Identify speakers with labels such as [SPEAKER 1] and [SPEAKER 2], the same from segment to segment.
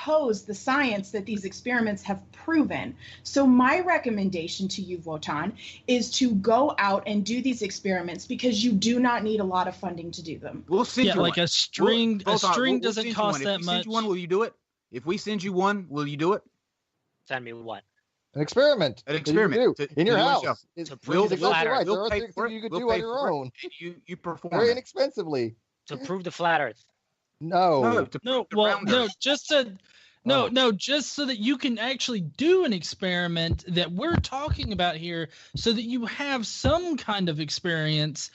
[SPEAKER 1] oppose the science that these experiments have proven. So my recommendation to you, Wotan, is to go out and do these experiments because you do not need a lot of funding to do them.
[SPEAKER 2] We'll send you
[SPEAKER 3] like
[SPEAKER 2] one.
[SPEAKER 3] a string doesn't cost that much.
[SPEAKER 2] If we send you one, will you do it? If we send you one, will you do it?
[SPEAKER 4] Send me what?
[SPEAKER 5] An experiment.
[SPEAKER 2] An experiment
[SPEAKER 5] in your house.
[SPEAKER 4] To prove the flat Earth.
[SPEAKER 5] There are things you could do on your own.
[SPEAKER 2] You perform
[SPEAKER 5] very inexpensively.
[SPEAKER 4] To prove the flat Earth.
[SPEAKER 5] No.
[SPEAKER 3] Just so that you can actually do an experiment that we're talking about here, so that you have some kind of experience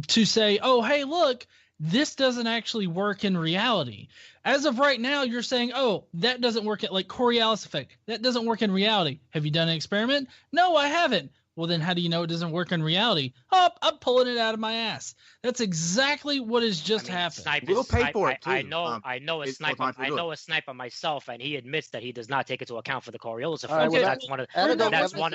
[SPEAKER 3] to say, oh, hey, look, this doesn't actually work in reality. As of right now, you're saying, oh, that doesn't work at like Coriolis effect. That doesn't work in reality. Have you done an experiment? No, I haven't. Well, then how do you know it doesn't work in reality? Oh, I'm pulling it out of my ass. That's exactly what has just happened.
[SPEAKER 2] We'll pay for it too.
[SPEAKER 4] I know a sniper myself, and he admits that he does not take into account for the Coriolis effect. That's one of the proofs. That's one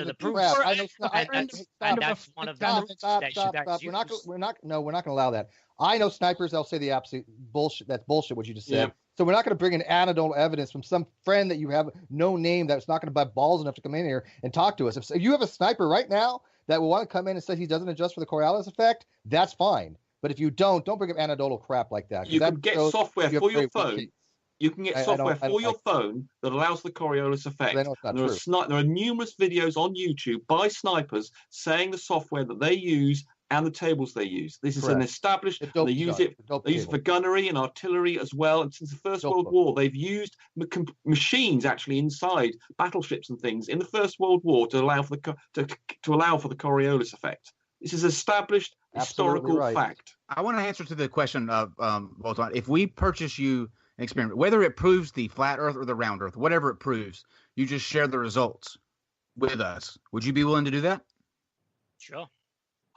[SPEAKER 4] of the.
[SPEAKER 5] We're not going to allow that. I know snipers. They'll say the absolute bullshit. That's bullshit. What you just said. Yeah. So we're not going to bring in anecdotal evidence from some friend that you have no name that's not going to buy balls enough to come in here and talk to us. If you have a sniper right now that will want to come in and say he doesn't adjust for the Coriolis effect, that's fine. But if you don't bring up anecdotal crap like that.
[SPEAKER 6] You can get software for your phone. You can get software for your phone that allows the Coriolis effect. There are numerous videos on YouTube by snipers saying the software that they use and the tables they use. This is an established. They use it for gunnery and artillery as well. And since the First World War, they've used machines actually inside battleships and things in the First World War to allow for the Coriolis effect. This is established historical fact.
[SPEAKER 2] I want to answer to the question of Wotan. If we purchase you an experiment, whether it proves the flat Earth or the round Earth, whatever it proves, you just share the results with us. Would you be willing to do that?
[SPEAKER 4] Sure.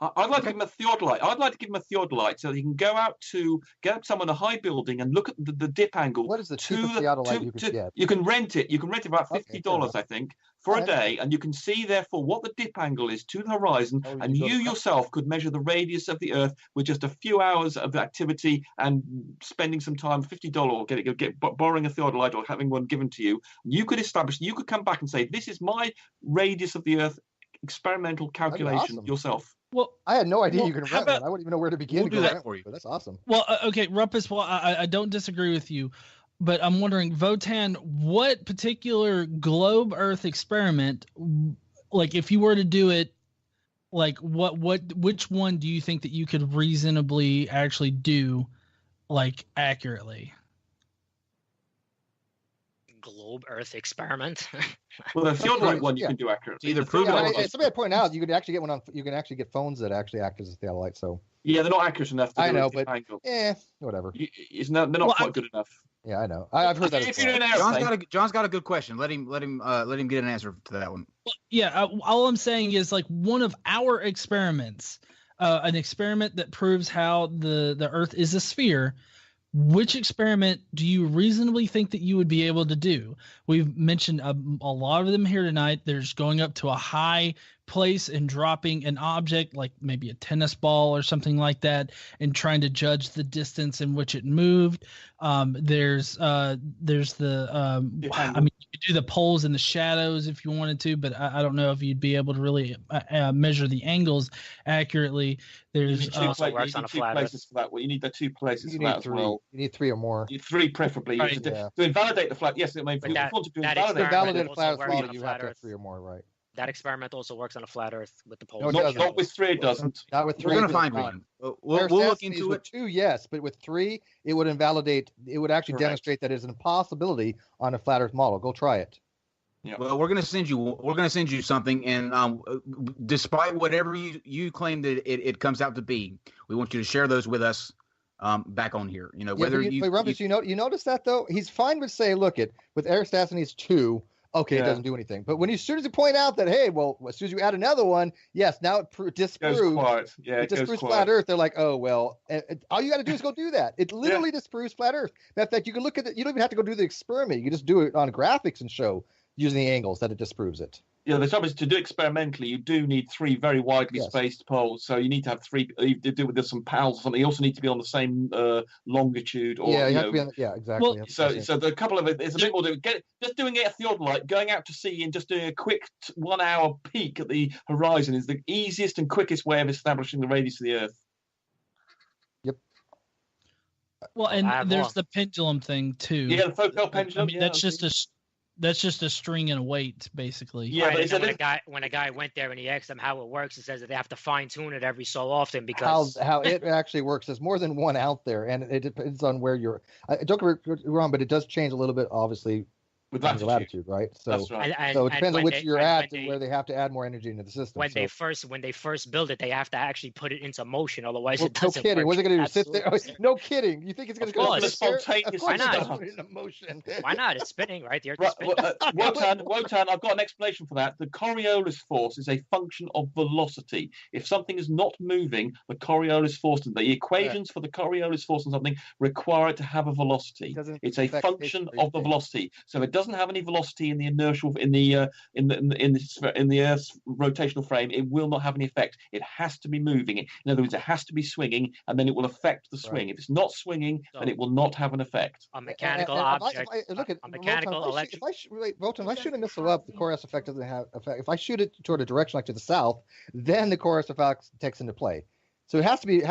[SPEAKER 6] I'd like to give him a theodolite. I'd like to give him a theodolite so that he can go out to get up someone in a high building and look at the dip angle.
[SPEAKER 5] What is the cheapest theodolite you could get?
[SPEAKER 6] You can rent it. You can rent it for about $50, I think, for a day, and you can see therefore what the dip angle is to the horizon, and you yourself could measure the radius of the Earth with just a few hours of activity and spending some time, $50, borrowing a theodolite or having one given to you. You could establish. You could come back and say, "This is my radius of the Earth." Experimental calculation yourself.
[SPEAKER 5] Well, I had no idea you could rent one. I wouldn't even know where to begin.
[SPEAKER 2] We'll do that for you.
[SPEAKER 5] That's awesome.
[SPEAKER 3] Well, okay, Rumpus. Well, I don't disagree with you, but I'm wondering, Wotan, what particular globe Earth experiment, like if you were to do it, like which one do you think that you could reasonably actually do, like accurately?
[SPEAKER 4] Globe Earth experiment.
[SPEAKER 6] Well, the theodolite one you can do accurately.
[SPEAKER 2] Either prove it.
[SPEAKER 5] Somebody point out you can actually get one on. You can actually get phones that actually act as a theodolite. So
[SPEAKER 6] yeah, they're not accurate enough.
[SPEAKER 5] I know, but whatever.
[SPEAKER 6] They're not quite good enough.
[SPEAKER 5] Yeah, I know. I've heard that.
[SPEAKER 2] John's got a good question. Let him get an answer to that one.
[SPEAKER 3] Well, yeah, all I'm saying is like one of our experiments, an experiment that proves how the Earth is a sphere. Which experiment do you reasonably think that you would be able to do? We've mentioned a lot of them here tonight. There's going up to a high place and dropping an object like maybe a tennis ball or something like that and trying to judge the distance in which it moved. There's the I mean, you could do the poles and the shadows if you wanted to, but I don't know if you'd be able to really measure the angles accurately. There's
[SPEAKER 4] also works on a flat
[SPEAKER 6] places for that. Well, you need the two places for that as well.
[SPEAKER 5] You need three or more.
[SPEAKER 6] You need three preferably.
[SPEAKER 3] Right.
[SPEAKER 6] To invalidate the flat. Yes, I mean, if you want to
[SPEAKER 5] invalidate a flat Earth, you have to have three or more, right?
[SPEAKER 4] That experiment also works on a flat Earth with the poles.
[SPEAKER 6] Not with three, it doesn't.
[SPEAKER 5] Not with three.
[SPEAKER 2] We're going to find one. We'll look into it.
[SPEAKER 5] With two, yes, but with three, it would invalidate. It would actually demonstrate that it's an impossibility on a flat Earth model. Go try it.
[SPEAKER 2] Yeah. Well, we're going to send you something, and despite whatever you claim that it comes out to be, we want you to share those with us back on here. You know, whether
[SPEAKER 5] Rumpus, you notice that though, he's fine with say, look, with Aristophanes 2. Okay, it doesn't do anything. But when as soon as you point out that, hey, well, as soon as you add another one, yes, now it disproves. It disproves flat Earth. They're like, oh, well, all you got to do is go do that. It literally disproves flat Earth. Matter of fact, you can look at it. You don't even have to go do the experiment. You can just do it on graphics and show using the angles that it disproves it.
[SPEAKER 6] the trouble is to do experimentally, you do need 3 very widely spaced poles. So you need to have 3. You do with some pals or something. You also need to be on the same longitude. Or,
[SPEAKER 5] you have to be on, exactly.
[SPEAKER 6] Well, so the couple of it's a bit more. Just doing it a theodolite, going out to sea and just doing a quick 1 hour peek at the horizon is the easiest and quickest way of establishing the radius of the Earth.
[SPEAKER 5] Yep.
[SPEAKER 3] Well, and there's the pendulum thing too.
[SPEAKER 6] Yeah, the Foucault pendulum.
[SPEAKER 3] I mean, that's just a string and a weight, basically.
[SPEAKER 4] Yeah, right, but when a guy went there and he asked them how it works, it says that they have to fine tune it every so often because
[SPEAKER 5] how it actually works. There's more than one out there, and it depends on where you're. Don't get me wrong, but it does change a little bit, obviously. With latitude, right? So,
[SPEAKER 6] that's right.
[SPEAKER 5] So it depends on which you're at, where they have to add more energy into the system.
[SPEAKER 4] When they first build it, they have to actually put it into motion, otherwise it doesn't.
[SPEAKER 5] No kidding.
[SPEAKER 4] What's
[SPEAKER 5] it going to do? Sit there? Oh, no kidding. You think it's going to go
[SPEAKER 6] spontaneous?
[SPEAKER 4] Why not?
[SPEAKER 5] Put it in motion.
[SPEAKER 4] Why not? It's spinning, right? The Earth
[SPEAKER 6] is
[SPEAKER 4] spinning.
[SPEAKER 6] Wotan, I've got an explanation for that. The Coriolis force is a function of velocity. If something is not moving, the Coriolis force, the equations for the Coriolis force and something require it to have a velocity. It's a function of the velocity. So it doesn't have any velocity in the inertial in the Earth's rotational frame, it will not have any effect. It has to be moving. In other words, it has to be swinging, and then it will affect the swing. Right. If it's not swinging, then it will not have an effect.
[SPEAKER 4] A mechanical object.
[SPEAKER 5] A mechanical electric. If I shoot a missile up, the Coriolis effect doesn't have effect. If I shoot it toward a direction like to the south, then the Coriolis effect takes into play. So it has to be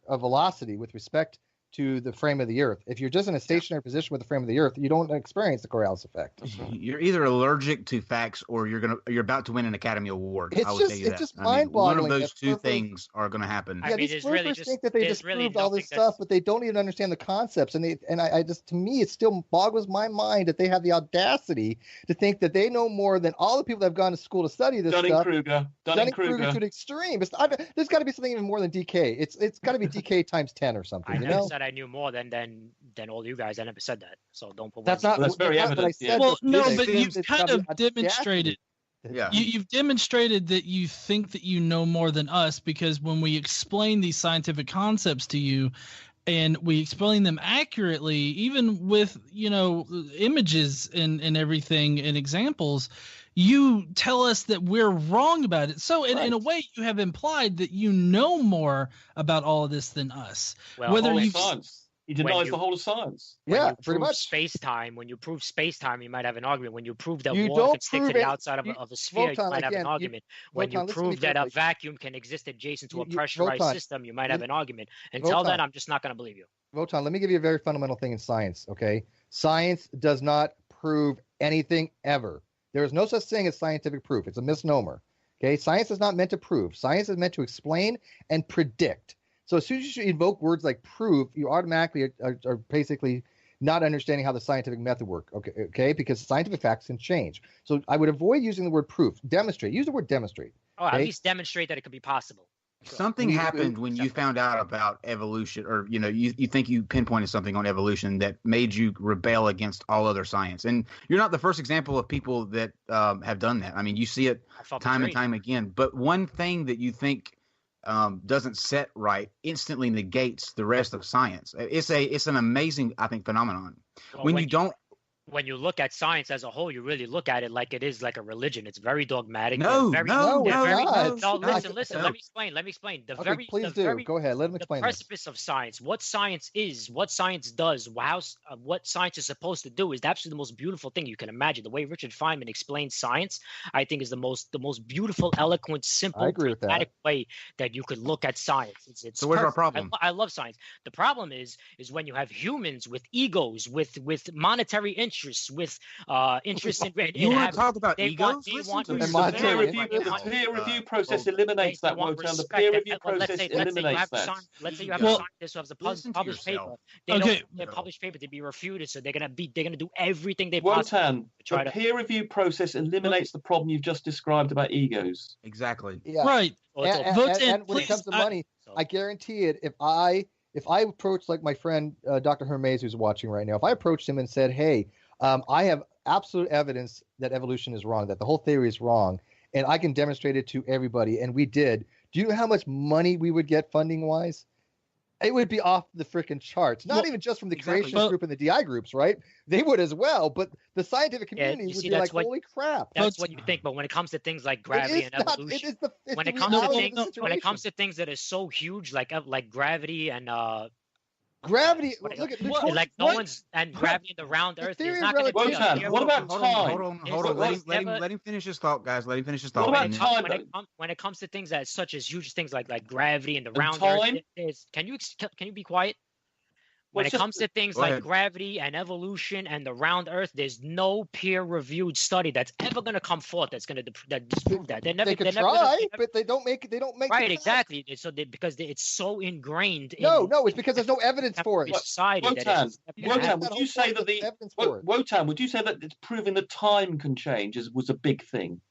[SPEAKER 5] a velocity with respect to the frame of the Earth. If you're just in a stationary position with the frame of the Earth, you don't experience the Coriolis effect.
[SPEAKER 2] You're either allergic to facts or you're about to win an Academy Award.
[SPEAKER 5] It's just mind-boggling.
[SPEAKER 2] One of those two things are going to happen.
[SPEAKER 5] Yeah, these flippers think that they just proved all this stuff, but they don't even understand the concepts. And I just, to me, it still boggles my mind that they have the audacity to think that they know more than all the people that have gone to school to study this stuff. Dunning-Kruger to an extreme. There's got to be something even more than DK. It's got to be DK times 10 or something.
[SPEAKER 4] I never said I knew more than all you guys. I never said that. So don't put
[SPEAKER 5] that's
[SPEAKER 6] very evident.
[SPEAKER 3] Well, no, but you've kind of demonstrated.
[SPEAKER 2] Yeah,
[SPEAKER 3] you've demonstrated that you think that you know more than us, because when we explain these scientific concepts to you, and we explain them accurately, even with images and everything and examples, you tell us that we're wrong about it. So in a way, you have implied that you know more about all of this than us.
[SPEAKER 6] Well, whether you science. He denies the whole of science.
[SPEAKER 5] Yeah, pretty much.
[SPEAKER 4] Space-time. When you prove space-time, you might have an argument. When you prove that water can stick to the outside of a sphere, you might have an argument. When you prove that a vacuum can exist adjacent to a pressurized system, you might have an argument. Until then, I'm just not going to believe you.
[SPEAKER 5] Wotan, let me give you a very fundamental thing in science, okay? Science does not prove anything ever. There is no such thing as scientific proof. It's a misnomer, okay? Science is not meant to prove. Science is meant to explain and predict. So as soon as you invoke words like prove, you automatically are basically not understanding how the scientific method works, okay? Because scientific facts can change. So I would avoid using the word proof. Demonstrate. Use the word demonstrate.
[SPEAKER 4] Oh, okay? At least demonstrate that it could be possible.
[SPEAKER 2] Something happened when you found out about evolution, or you think you pinpointed something on evolution that made you rebel against all other science. And you're not the first example of people that have done that. I mean, you see it time and time again. But one thing that you think doesn't set right instantly negates the rest of science. It's an amazing, I think, phenomenon. Well,
[SPEAKER 4] when you look at science as a whole, you really look at it like it is like a religion. It's very dogmatic.
[SPEAKER 5] No,
[SPEAKER 4] listen. Let me explain.
[SPEAKER 5] Please do. Go ahead. Let him explain.
[SPEAKER 4] The precipice of science. What science is, what science does, what science is supposed to do is absolutely the most beautiful thing you can imagine. The way Richard Feynman explains science, I think, is the most beautiful, eloquent, simple, pragmatic way that you could look at science. It's
[SPEAKER 2] so where's our problem?
[SPEAKER 4] I love science. The problem is when you have humans with egos, with monetary interests, with interest in
[SPEAKER 2] you want to talk about egos?
[SPEAKER 6] The peer review process eliminates that. The peer review process eliminates that.
[SPEAKER 4] Let's say you have a scientist who has a published paper. They don't want their published paper to be refuted, so they're going to do everything they possibly can to try
[SPEAKER 6] the peer review process eliminates the problem you've just described about egos.
[SPEAKER 2] Exactly.
[SPEAKER 5] Yeah.
[SPEAKER 3] Right.
[SPEAKER 5] And when it comes to money, I guarantee it. If I approached, like my friend Dr. Hermes, who's watching right now, if I approached him and said, "Hey, I have absolute evidence that evolution is wrong, that the whole theory is wrong, and I can demonstrate it to everybody," and we did. Do you know how much money we would get funding-wise? it would be off the freaking charts. Not even just from the creationist group and the DI groups, right? They would as well, but the scientific community would be like, holy crap.
[SPEAKER 4] That's what you think, but when it comes to things like gravity and evolution, when it comes to things that are so huge, like gravity and
[SPEAKER 5] gravity. Look at
[SPEAKER 4] gravity in the round Earth is not going to be.
[SPEAKER 6] What about time?
[SPEAKER 2] Hold on. Let him finish his thought, guys. Let him finish his thought.
[SPEAKER 4] What about time? When it comes to things that such as huge things like gravity and the round Earth, can you be quiet? When it comes to things like gravity and evolution and the round Earth, there's no peer-reviewed study that's ever going to come forth that's going to disprove that.
[SPEAKER 5] They could try, but they don't make.
[SPEAKER 4] Right, exactly. So because it's so ingrained.
[SPEAKER 5] No, it's because there's no evidence for it.
[SPEAKER 4] Society.
[SPEAKER 6] Wotan, would you say that Wotan, would you say that it's proving that time can change was a big thing?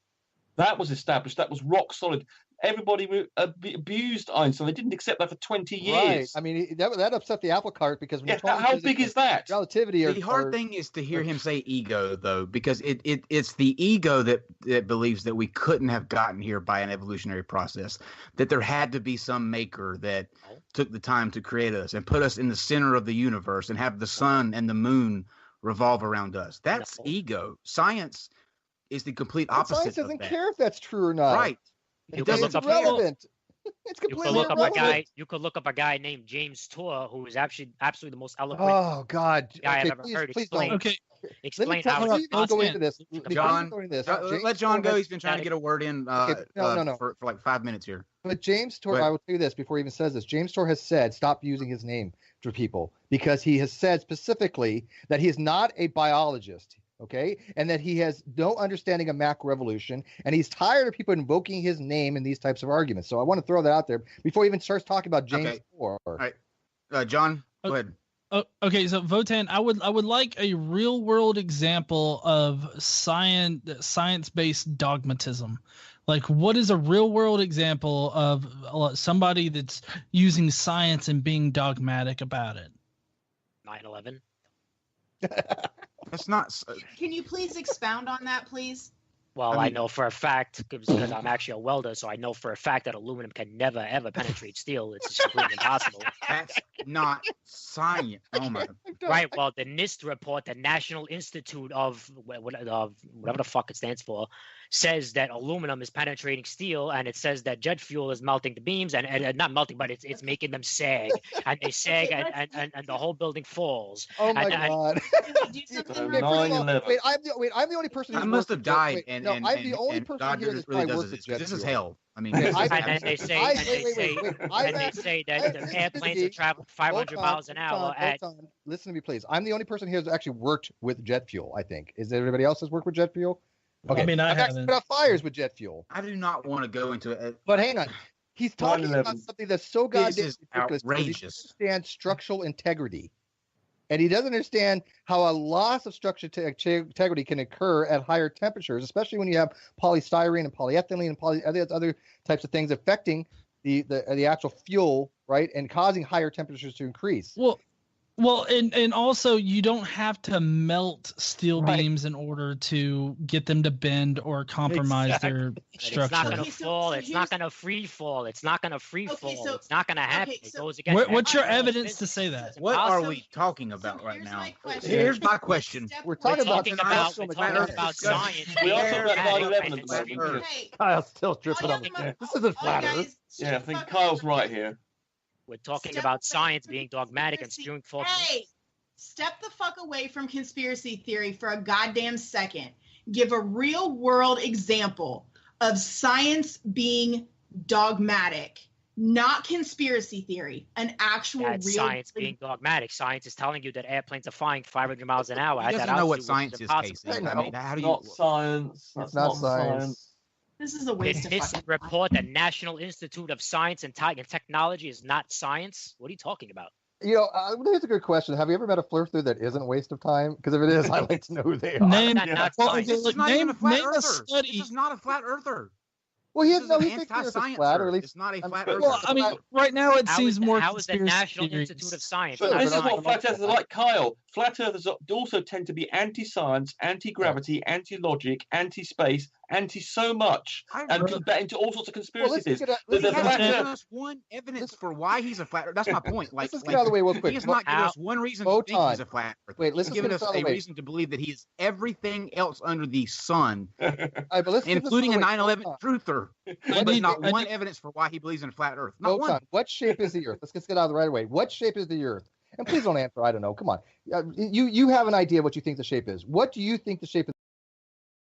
[SPEAKER 6] That was established. That was rock solid. Everybody abused Einstein. They didn't accept that for 20 years.
[SPEAKER 5] Right. I mean, that upset the apple cart because
[SPEAKER 6] how big is that?
[SPEAKER 5] Relativity.
[SPEAKER 2] The hard thing is to hear him say ego, though, because it's the ego that believes that we couldn't have gotten here by an evolutionary process, that there had to be some maker that took the time to create us and put us in the center of the universe and have the sun and the moon revolve around us. That's ego. Science is the complete opposite.
[SPEAKER 5] Science doesn't care if that's true or not.
[SPEAKER 2] Right.
[SPEAKER 5] It's irrelevant. It's completely irrelevant.
[SPEAKER 4] You could look up a guy named James Tour, who is actually absolutely the most eloquent guy I've ever heard. Explain how.
[SPEAKER 5] Don't go into this.
[SPEAKER 2] John, let John go. He's been trying to get a word in for like 5 minutes here.
[SPEAKER 5] But James Tour, I will tell you this before he even says this. James Tour has said stop using his name to people because he has said specifically that he is not a biologist. Okay, and that he has no understanding of macroevolution, and he's tired of people invoking his name in these types of arguments. So I want to throw that out there before he even starts talking about James Tour.
[SPEAKER 2] All right, John, go ahead.
[SPEAKER 3] Okay, so Wotan, I would like a real world example of science-based dogmatism. Like, what is a real world example of somebody that's using science and being dogmatic about it?
[SPEAKER 4] 9/11.
[SPEAKER 2] That's not.
[SPEAKER 1] Can you please expound on that, please?
[SPEAKER 4] Well, I know for a fact, because I'm actually a welder, so I know for a fact that aluminum can never, ever penetrate steel. It's just completely impossible.
[SPEAKER 2] That's not science. Oh, my.
[SPEAKER 4] Right. Well, the NIST report, the National Institute of whatever the fuck it stands for, says that aluminum is penetrating steel, and it says that jet fuel is melting the beams, and not melting, but it's making them sag, and they sag, and the whole building falls.
[SPEAKER 5] Oh my God! Wait, I'm the only person.
[SPEAKER 2] I must have died,
[SPEAKER 5] I'm the only person here that's probably worked with jet fuel.
[SPEAKER 2] This is hell. I mean,
[SPEAKER 4] and they say that the airplanes are traveling 500 miles an hour.
[SPEAKER 5] Listen to me, please. I'm the only person here that's actually worked with jet fuel. I think. Is there everybody else that's worked with jet fuel? Okay.
[SPEAKER 3] I mean,
[SPEAKER 5] I've actually put out fires with jet fuel.
[SPEAKER 2] I do not want to go into it.
[SPEAKER 5] But hang on. He's talking about something that's so goddamn
[SPEAKER 2] outrageous.
[SPEAKER 5] He doesn't understand structural integrity. And he doesn't understand how a loss of structural integrity can occur at higher temperatures, especially when you have polystyrene and polyethylene and other types of things affecting the actual fuel, right, and causing higher temperatures to increase.
[SPEAKER 3] Well, and also you don't have to melt steel beams in order to get them to bend or compromise their structure.
[SPEAKER 4] It's not going to fall. It's not going to free fall. It's not going to free fall. It's not going to happen. It goes against.
[SPEAKER 3] What's your evidence to say that?
[SPEAKER 2] What are we talking about right now? Here's my question.
[SPEAKER 5] We're talking about
[SPEAKER 4] science.
[SPEAKER 6] We also talking about 9/11 at the moment.
[SPEAKER 5] Kyle's still dripping on the. This isn't flat Earth.
[SPEAKER 6] Yeah, I think Kyle's right here.
[SPEAKER 4] We're talking about science being dogmatic and spewing false.
[SPEAKER 1] Hey, step the fuck away from conspiracy theory for a goddamn second. Give a real world example of science being dogmatic, not conspiracy theory, an actual real
[SPEAKER 4] science being dogmatic. Science is telling you that airplanes are flying 500 miles an hour.
[SPEAKER 2] He doesn't know what science is, Casey. I mean, how do you?
[SPEAKER 6] Not science.
[SPEAKER 5] It's not science.
[SPEAKER 1] This is a waste of
[SPEAKER 4] time. This report, the National Institute of Science and Technology, is not science. What are you talking about?
[SPEAKER 5] Here's a good question. Have you ever met a flirter that isn't a waste of time? Because if it is, I'd like to know who they are.
[SPEAKER 2] This is not even a flat earther. This is not a flat earther.
[SPEAKER 5] Well, he thinks it's flat, or at least
[SPEAKER 2] it's not a flat earther.
[SPEAKER 3] Well, I mean, right now it seems more.
[SPEAKER 4] How is the National Institute of Science?
[SPEAKER 6] But this is what flat earthers are like, Kyle. flat earthers also tend to be anti-science, anti-gravity, anti-logic, anti-space, anti-so much, and bet into all sorts of conspiracy theories.
[SPEAKER 2] He hasn't given us one evidence for why he's a flat earther. That's my point.
[SPEAKER 5] Let's get out of the way real quick.
[SPEAKER 2] He has not given us one reason to think he's a flat earther.
[SPEAKER 5] Wait,
[SPEAKER 2] he's given us a reason to believe that he is everything else under the sun, including a 9/11 truther. But there's not one evidence for why he believes in a flat earth. Not one.
[SPEAKER 5] What shape is the earth? Let's get out of the right way. What shape is the earth? And please don't answer. I don't know. Come on. You have an idea what you think the shape is. What do you think the shape is?